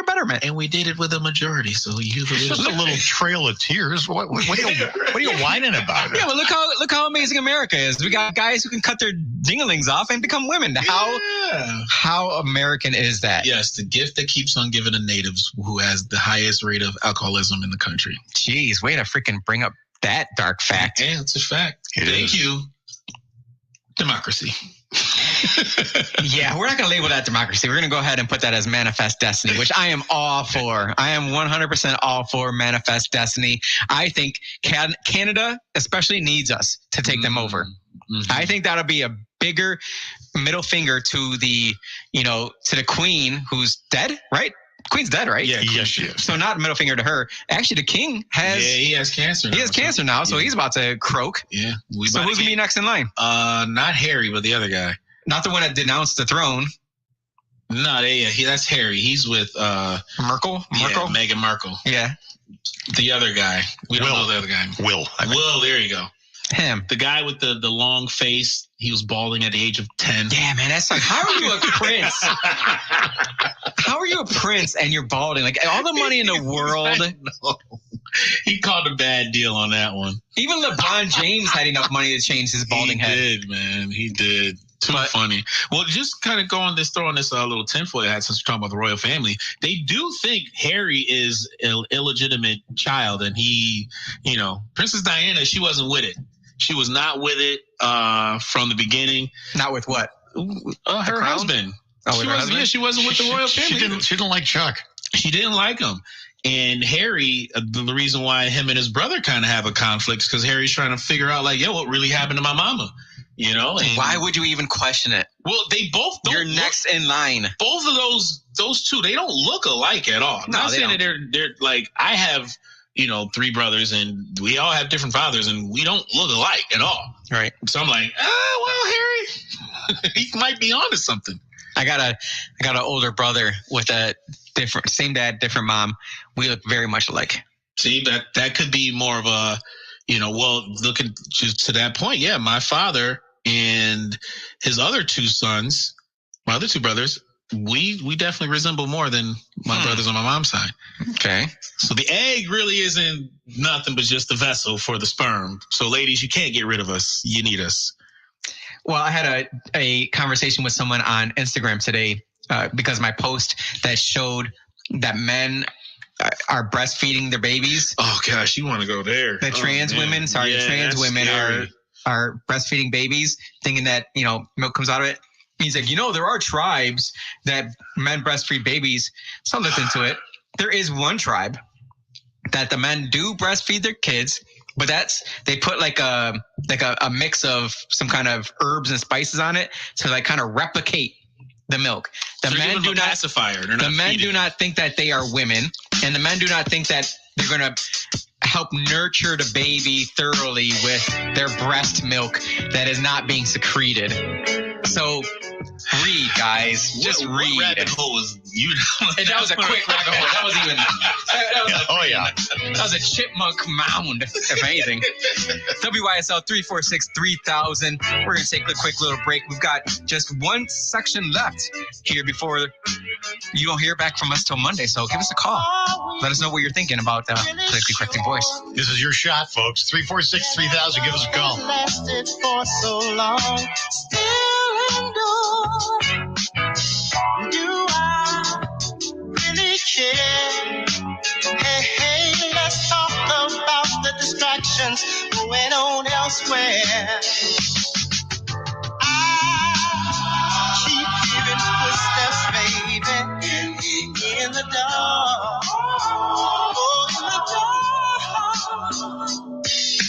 betterment. And we did it with a majority, so it's just a little trail of tears. What are you whining about? Yeah, but look how amazing America is. We got guys who can cut their dinglings off and become women. How American is that? Yes, the gift that keeps on giving to natives, who has the highest rate of alcoholism in the country. Jeez, way to freaking bring up that dark fact. Yeah, it's a fact. Thank you. Democracy. Yeah, we're not going to label that democracy. We're going to go ahead and put that as manifest destiny, which I am all for. I am 100% all for manifest destiny. I think Canada especially needs us to take them over. Mm-hmm. I think that'll be a bigger middle finger to the Queen, who's dead, right? Queen's dead, right? Yeah, yes, she is. So not middle finger to her. Actually, the king has. Yeah, he has cancer. He has cancer now, so he's about to croak. Yeah. So who's gonna be next in line? Not Harry, but the other guy. Not the one that denounced the throne. No, that's Harry. He's with Merkel. Yeah, Meghan Markle. Yeah. The other guy. We don't know the other guy. Will. There you go. Him. The guy with the long face. He was balding at the age of 10. Yeah, man. That's like, how are you a prince? How are you a prince and you're balding? Like, all the money in the world. He called a bad deal on that one. Even LeBron James had enough money to change his balding head. He did, man. He did. Too funny. Well, just kind of throwing this little tinfoil hat since we're talking about the royal family. They do think Harry is an illegitimate child, and he, Princess Diana, she wasn't with it. She was not with it from the beginning. Not with what? Her husband. Oh, with her husband? Yeah, she wasn't with the royal family. She didn't like Chuck. She didn't like him. And Harry, the reason why him and his brother kind of have a conflict is because Harry's trying to figure out, like, what really happened to my mama? And why would you even question it? Well, they both don't. You're next in line. Both of those two, they don't look alike at all. I'm not saying that they're like, I have, 3 brothers and we all have different fathers and we don't look alike at all. Right. So I'm like, well, Harry, he might be onto something. I got an older brother with a same dad, different mom. We look very much alike. See, that could be more of a, looking just to that point. Yeah, my father and his other 2 sons, my other 2 brothers, we definitely resemble more than my brothers on my mom's side. Okay. So the egg really isn't nothing but just the vessel for the sperm. So ladies, you can't get rid of us. You need us. Well, I had a conversation with someone on Instagram today because my post that showed that men are breastfeeding their babies. Oh gosh, you want to go there? The trans women, the trans women are breastfeeding babies, thinking that milk comes out of it. He's like, there are tribes that men breastfeed babies. So I looked into it. There is one tribe that the men do breastfeed their kids, but they put like a mix of some kind of herbs and spices on it to like kind of replicate the milk. The men do not pacifier. The men do not think that they are women, and the men do not think that they're going to help nurture the baby thoroughly with their breast milk that is not being secreted. So read, guys. Just read. What rabbit hole was you? That was a quick rabbit hole. That wasn't even. That was a chipmunk mound, if anything. WYSL 346-3000. We're going to take a quick little break. We've got just one section left here before you don't hear back from us till Monday. So give us a call. Let us know what you're thinking about the politically correct voice. This is your shot, folks. 346-3000. Give us a call. Lasted for so long. Still do I really care? Hey, let's talk about the distractions going on elsewhere. I keep hearing footsteps, baby, in the dark. Oh, in the dark.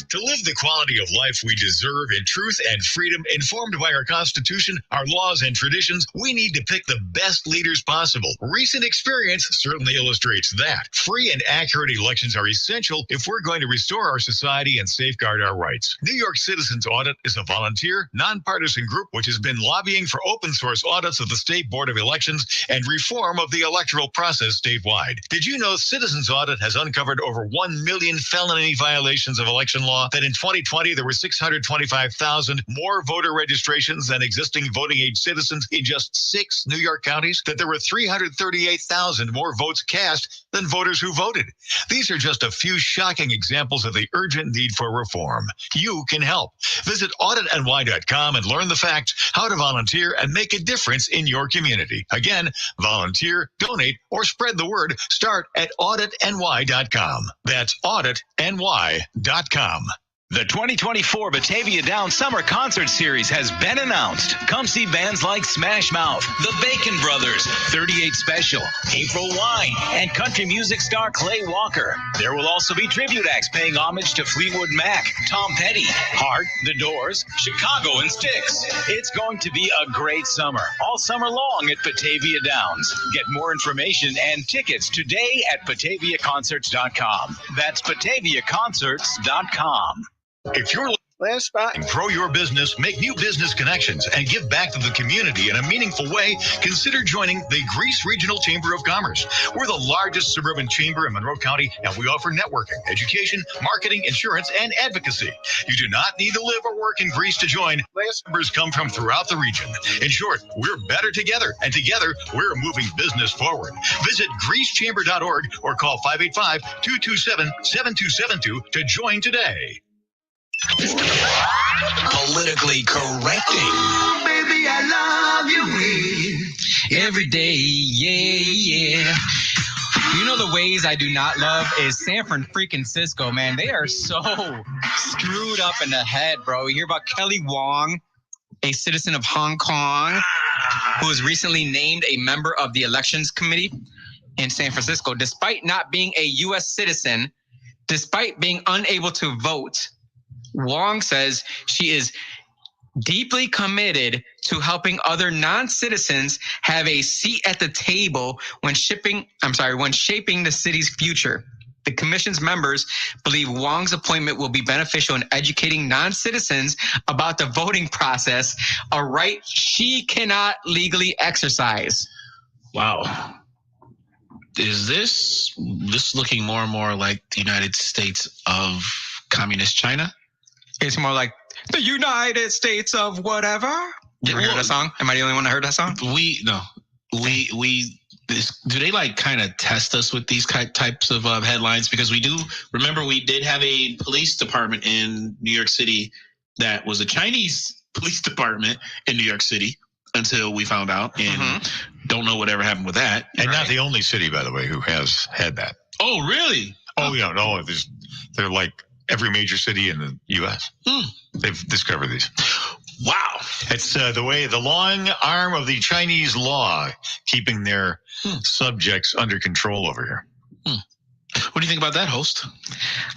To live the quality of life we deserve in truth and freedom, informed by our Constitution, our laws, and traditions, we need to pick the best leaders possible. Recent experience certainly illustrates that. Free and accurate elections are essential if we're going to restore our society and safeguard our rights. New York Citizens Audit is a volunteer, nonpartisan group which has been lobbying for open source audits of the State Board of Elections and reform of the electoral process statewide. Did you know Citizens Audit has uncovered over 1 million felony violations of election law? That in 2020, there were 625,000 more voter registrations than existing voting age citizens in just 6 New York counties, that there were 338,000 more votes cast than voters who voted. These are just a few shocking examples of the urgent need for reform. You can help. Visit auditny.com and learn the facts, how to volunteer, and make a difference in your community. Again, volunteer, donate, or spread the word. Start at auditny.com. That's auditny.com. The 2024 Batavia Down Summer Concert Series has been announced. Come see bands like Smash Mouth, The Bacon Brothers, 38 Special, April Wine, and country music star Clay Walker. There will also be tribute acts paying homage to Fleetwood Mac, Tom Petty, Heart, The Doors, Chicago, and Styx. It's going to be a great summer, all summer long at Batavia Downs. Get more information and tickets today at BataviaConcerts.com. That's BataviaConcerts.com. If you're Last spot. Grow your business, make new business connections, and give back to the community in a meaningful way. Consider joining the Greece Regional Chamber of Commerce. We're the largest suburban chamber in Monroe County, and we offer networking, education, marketing, insurance, and advocacy. You do not need to live or work in Greece to join. Members come from throughout the region. In short, we're better together, and together, we're moving business forward. Visit greecechamber.org or call 585-227-7272 to join today. Politically correcting. Oh, baby, I love you every day. Yeah. You know the ways I do not love is San Francisco, man. They are so screwed up in the head, bro. You hear about Kelly Wong, a citizen of Hong Kong, who was recently named a member of the elections committee in San Francisco, despite not being a U.S. citizen, despite being unable to vote. Wong says she is deeply committed to helping other non-citizens have a seat at the table when shaping the city's future. The commission's members believe Wong's appointment will be beneficial in educating non-citizens about the voting process, a right she cannot legally exercise. Wow. Is this looking more and more like the United States of communist China? It's more like the United States of whatever. You ever heard that song? Am I the only one that heard that song? Do they like kind of test us with these types of headlines? Because we did have a police department in New York City that was a Chinese police department in New York City until we found out, and don't know whatever happened with that. And not the only city, by the way, who has had that. Oh, really? Oh, yeah. No, they're like every major city in the U.S. They've discovered these. Wow. It's the long arm of the Chinese law keeping their subjects under control over here. What do you think about that, host?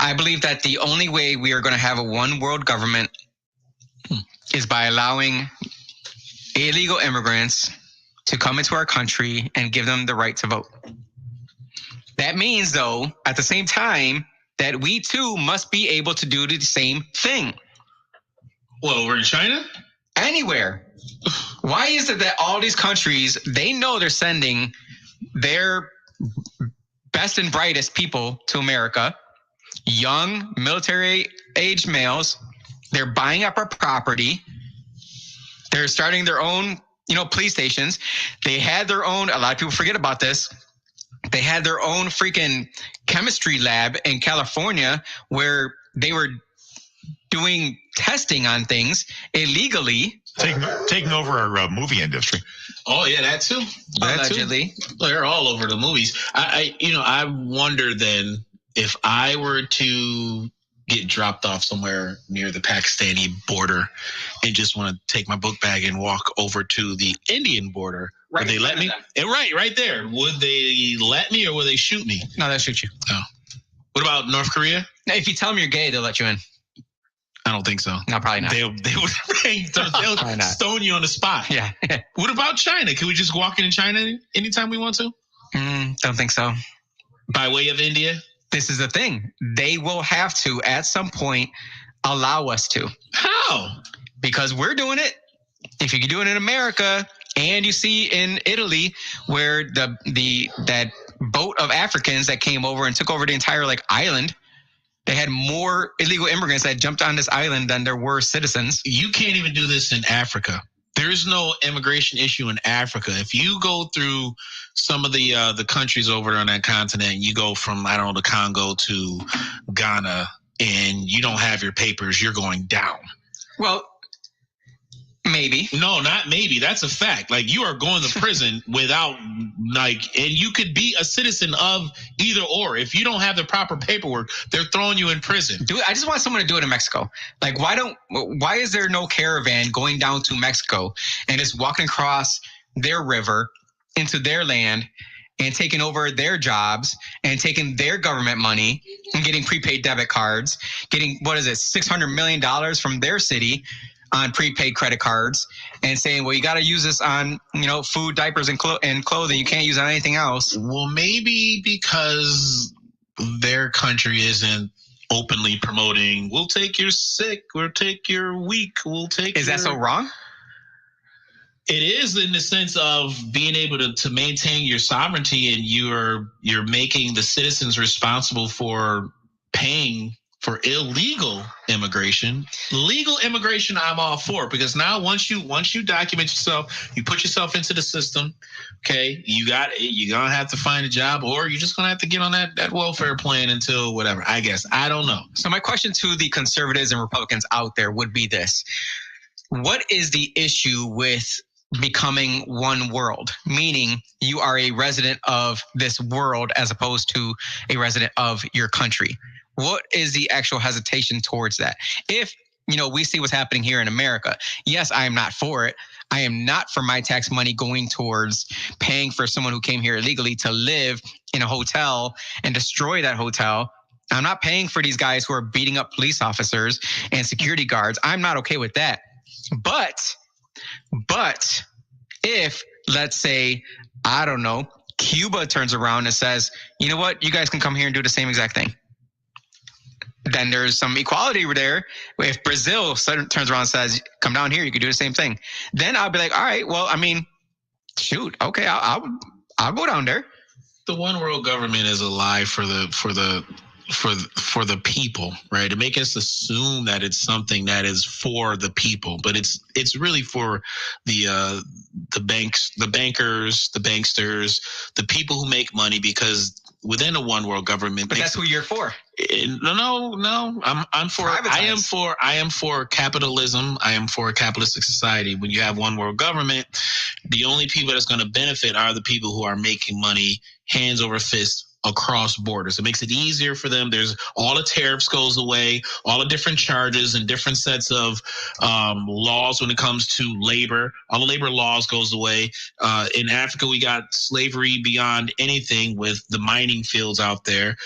I believe that the only way we are going to have a one world government is by allowing illegal immigrants to come into our country and give them the right to vote. That means, though, at the same time, that we too must be able to do the same thing. Well, over in China? Anywhere. Why is it that all these countries, they know they're sending their best and brightest people to America, young military-age males, they're buying up our property, they're starting their own, police stations. They had their own, a lot of people forget about this, they had their own freaking chemistry lab in California where they were doing testing on things illegally. Taking over our movie industry. Oh, yeah, that too. Allegedly. They're all over the movies. I wonder then if I were to get dropped off somewhere near the Pakistani border and just want to take my book bag and walk over to the Indian border, would they let me? Right there. Would they let me or would they shoot me? No, they'll shoot you. Oh. What about North Korea? Now, if you tell them you're gay, they'll let you in. I don't think so. No, probably not. They'll stone you on the spot. Yeah. What about China? Can we just walk in China anytime we want to? Don't think so. By way of India? This is the thing. They will have to, at some point, allow us to. How? Because we're doing it. If you can do it in America, and you see in Italy where that boat of Africans that came over and took over the entire island, they had more illegal immigrants that jumped on this island than there were citizens. You can't even do this in Africa. There's no immigration issue in Africa. If you go through some of the countries over on that continent, you go from, the Congo to Ghana, and you don't have your papers, you're going down. Well, maybe. No, not maybe. That's a fact. You are going to prison without, and you could be a citizen of either or. If you don't have the proper paperwork, they're throwing you in prison. I just want someone to do it in Mexico. Why is there no caravan going down to Mexico and just walking across their river into their land and taking over their jobs and taking their government money and getting prepaid debit cards, getting, $600 million from their city on prepaid credit cards and saying, well, you got to use this on, food, diapers, and clothing. You can't use it on anything else. Well, maybe because their country isn't openly promoting, we'll take your sick, we'll take your weak, we'll take Is that so wrong? It is in the sense of being able to maintain your sovereignty, and you're making the citizens responsible for paying for illegal immigration. Legal immigration, I'm all for, because now once you document yourself, you put yourself into the system. Okay, you're gonna have to find a job, or you're just gonna have to get on that welfare plan until whatever. I guess, I don't know. So my question to the conservatives and Republicans out there would be this: what is the issue with becoming one world? Meaning you are a resident of this world as opposed to a resident of your country. What is the actual hesitation towards that? If, we see what's happening here in America, yes, I am not for it. I am not for my tax money going towards paying for someone who came here illegally to live in a hotel and destroy that hotel. I'm not paying for these guys who are beating up police officers and security guards. I'm not okay with that. But if, let's say, I don't know, Cuba turns around and says, you know what, you guys can come here and do the same exact thing, then there's some equality there. If Brazil turns around and says, come down here, you can do the same thing, then I'll be like, all right, well, I mean, shoot, okay, I'll go down there. The one world government is a lie for the people, right? To make us assume that it's something that is for the people, but it's really for the banks, the bankers, the banksters, the people who make money, because within a one world government. But that's who you're for. No. I'm for. I am for capitalism. I am for a capitalistic society. When you have one world government, the only people that's going to benefit are the people who are making money hands over fist across borders. It makes it easier for them. There's all the tariffs goes away, all the different charges and different sets of laws when it comes to labor. All the labor laws goes away. In Africa, we got slavery beyond anything with the mining fields out there.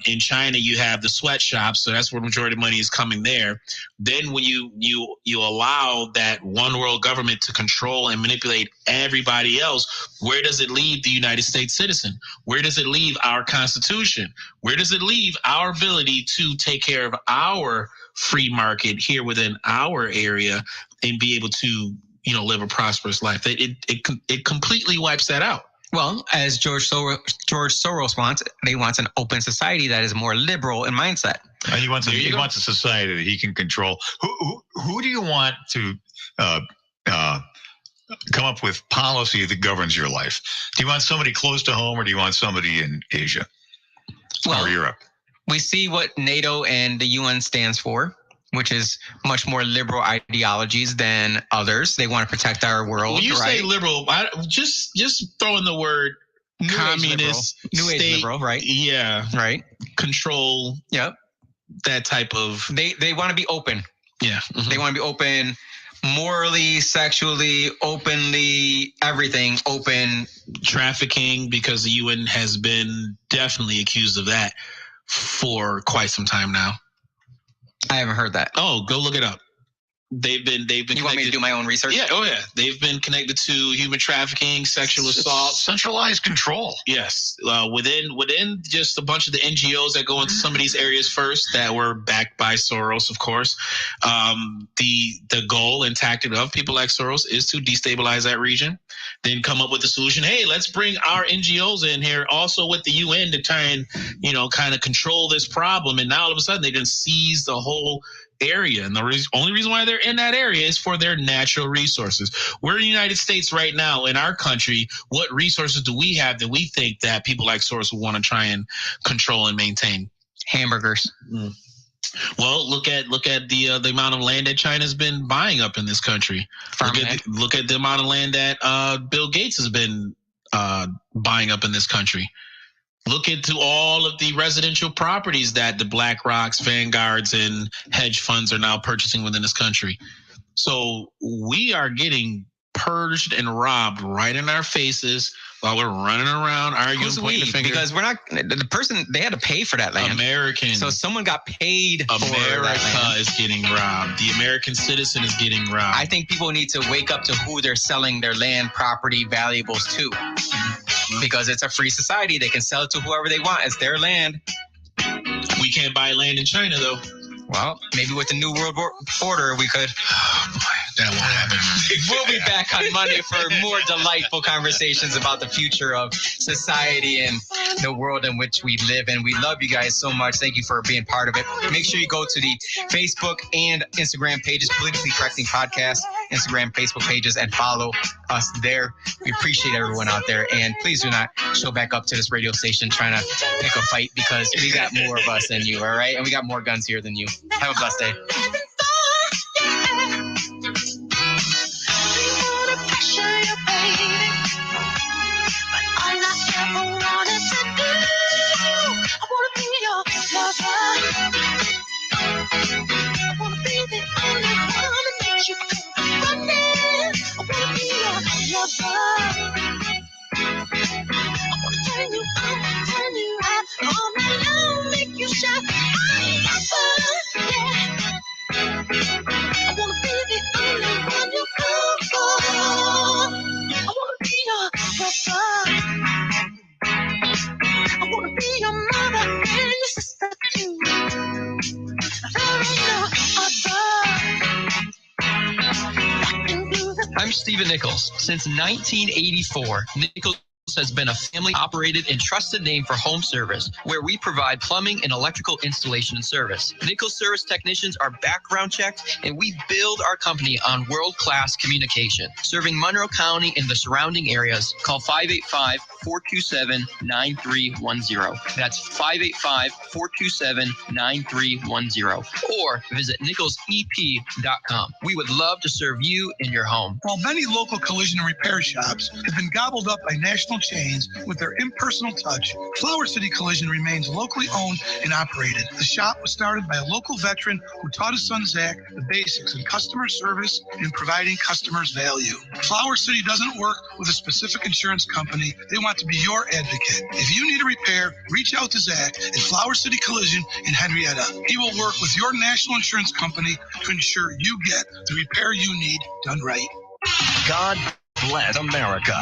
In China, you have the sweatshops, so that's where the majority of money is coming there. Then when you allow that one world government to control and manipulate everybody else, where does it leave the United States citizen? Where does it leave our Constitution? Where does it leave our ability to take care of our free market here within our area and be able to, live a prosperous life? It completely wipes that out. Well, as George Soros wants, he wants an open society that is more liberal in mindset. He wants a society that he can control. Who do you want to come up with policy that governs your life? Do you want somebody close to home, or do you want somebody in Asia or Europe? We see what NATO and the UN stands for, which is much more liberal ideologies than others. They want to protect our world. When you say liberal, just throw in the word New communist, New age liberal, right? Yeah, right. Control. Yep. That type of. They want to be open. Yeah. Mm-hmm. They want to be open. Morally, sexually, openly, everything open. Trafficking, because the UN has been definitely accused of that for quite some time now. I haven't heard that. Oh, go look it up. They've been. You want me to do my own research? Yeah. Oh, yeah. They've been connected to human trafficking, sexual assault, centralized control. Yes. Within just a bunch of the NGOs that go into some of these areas first, that were backed by Soros, of course. The goal and tactic of people like Soros is to destabilize that region, then come up with a solution. Hey, let's bring our NGOs in here, also with the UN, to try and kind of control this problem. And now all of a sudden they just seize the whole area, and the only reason why they're in that area is for their natural resources. We're in the United States right now. In our country, what resources do we have that we think that people like Soros will want to try and control and maintain? Hamburgers. Well, look at the amount of land that China's been buying up in this country. Look at the amount of land that Bill Gates has been buying up in this country. Look into all of the residential properties that the BlackRocks, Vanguards, and hedge funds are now purchasing within this country. So we are getting purged and robbed right in our faces while we're running around arguing, pointing the finger. Because we're not the person. They had to pay for that land. American. So someone got paid. America is getting robbed. The American citizen is getting robbed. I think people need to wake up to who they're selling their land, property, valuables to. Because it's a free society. They can sell it to whoever they want. It's their land. We We can't buy land in China, though. Well, maybe with the New World Order, we could. Oh, boy, that won't happen. We'll be back on Monday for more delightful conversations about the future of society and the world in which we live in. We love you guys so much. Thank you for being part of it. Make sure you go to the Facebook and Instagram pages, Politically Correcting Podcast, Instagram, Facebook pages, and follow us there. We appreciate everyone out there. And please do not show back up to this radio station trying to pick a fight, because we got more of us than you, all right? And we got more guns here than you. Have a blessed day. I'm Stephen Nichols. Since 1984, Nichols has been a family-operated and trusted name for home service, where we provide plumbing and electrical installation and service. Nichols service technicians are background checked, and we build our company on world-class communication. Serving Monroe County and the surrounding areas, call 585-427-9310. That's 585-427-9310. Or visit nicholsep.com. We would love to serve you in your home. While many local collision and repair shops have been gobbled up by national chains with their impersonal touch, Flower City Collision remains locally owned and operated. The shop was started by a local veteran who taught his son Zach the basics in customer service and providing customers value. Flower City doesn't work with a specific insurance company. They want to be your advocate. If you need a repair, reach out to Zach at Flower City Collision in Henrietta. He will work with your national insurance company to ensure you get the repair you need done right. God bless America.